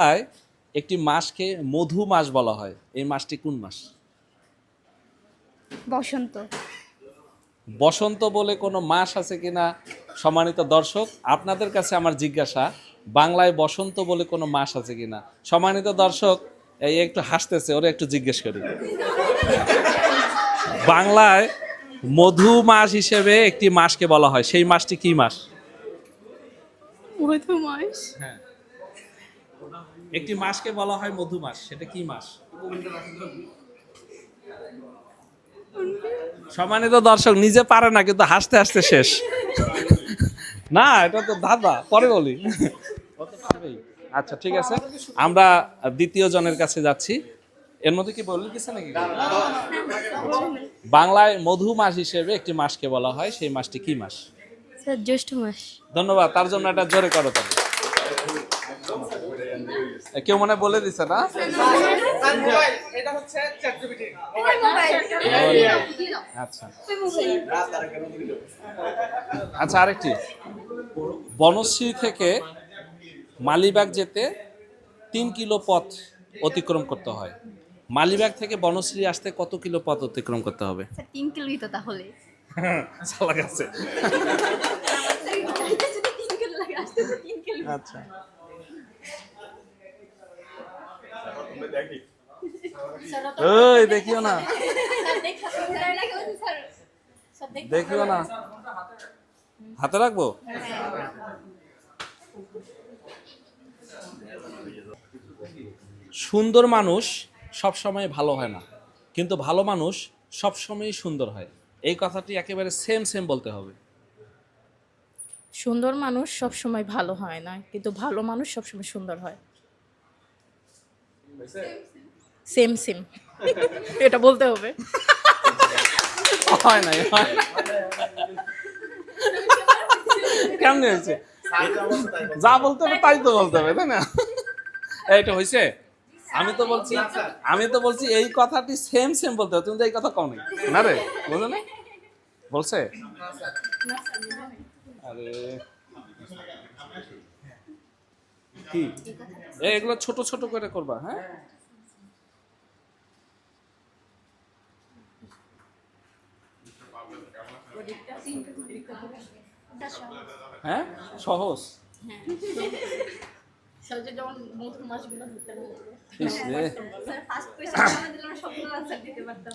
তাই একটি মাসকে মধু মাস বলা হয়। এই মাসটি কোন মাস? বসন্ত। বসন্ত বলে কোনো মাস আছে কিনা সম্মানিত দর্শক, আপনাদের কাছে আমার জিজ্ঞাসা, বাংলায় বসন্ত বলে কোনো মাস আছে কিনা? সম্মানিত দর্শক এই একটু হাসতেছে, ওরা একটু জিজ্ঞেস করি। বাংলায় মধু মাস হিসেবে একটি মাসকে বলা হয়, সেই মাসটি কি মাস? মধু মাস। হ্যাঁ, একটি মাসকে বলা হয় মধু মাস, সেটা কি মাস? সম্মানিত দর্শক নিজে পারে না, কিন্তু হাসতে হাসতে শেষ। না, এটা তো দাদা, পরে বলি। আচ্ছা ঠিক আছে, আমরা দ্বিতীয় জনের কাছে যাচ্ছি। এর মধ্যে কি বললি কিছু নাকি? বাংলায় মধু মাস হিসেবে একটি মাসকে বলা হয়, সেই মাসটি কি মাস? স্যার জ্যৈষ্ঠ মাস। ধন্যবাদ, তার জন্য এটা জোরে করো তবে। কেউ মনে বলে দিছে না? আচ্ছা আচ্ছা, আরেকটি, বনশ্রী থেকে মালিবাগ যেতে 3 কিলো পথ অতিক্রম করতে হয়। মালিবাগ থেকে বনশ্রী আসতে কত কিলো পথ অতিক্রম করতে হবে? স্যার 3 কিলোই তো তাহলে। চালাক আছে। আচ্ছা, ওই দেখিও না, দেখিও না, হাতে রাখবো। সুন্দর মানুষ সব সময় ভালো হয় না, কিন্তু ভালো মানুষ সব সময় সুন্দর হয়। এই কথাটি একেবারে সেম সেম বলতে হবে। সুন্দর মানুষ সবসময় ভালো হয় না, কিন্তু ভালো মানুষ সবসময় সুন্দর হয়। সেম সেম এটা বলতে হবে। হয় নাই, হয় না। কেমনে হয়েছে? যা বলতে হবে তাই তো বলতে হবে, তাই না? এইটা হয়েছে। আমি তো বলছি এই কথাটি সেম সেম বলতে হবে, তুমি তো এই কথা কও নাই না রে, বুঝো না? বলছে আরে কি এগুলো ছোট ছোট করে করবা? হ্যাঁ, হ্যাঁ, সহজ। যেমন মধু মাছগুলো ধরতে হবে। ইস রে। স্যার ফার্স্ট কোশ্চেন দিলে আমরা সবগুলো আনসার দিতে পারতাম।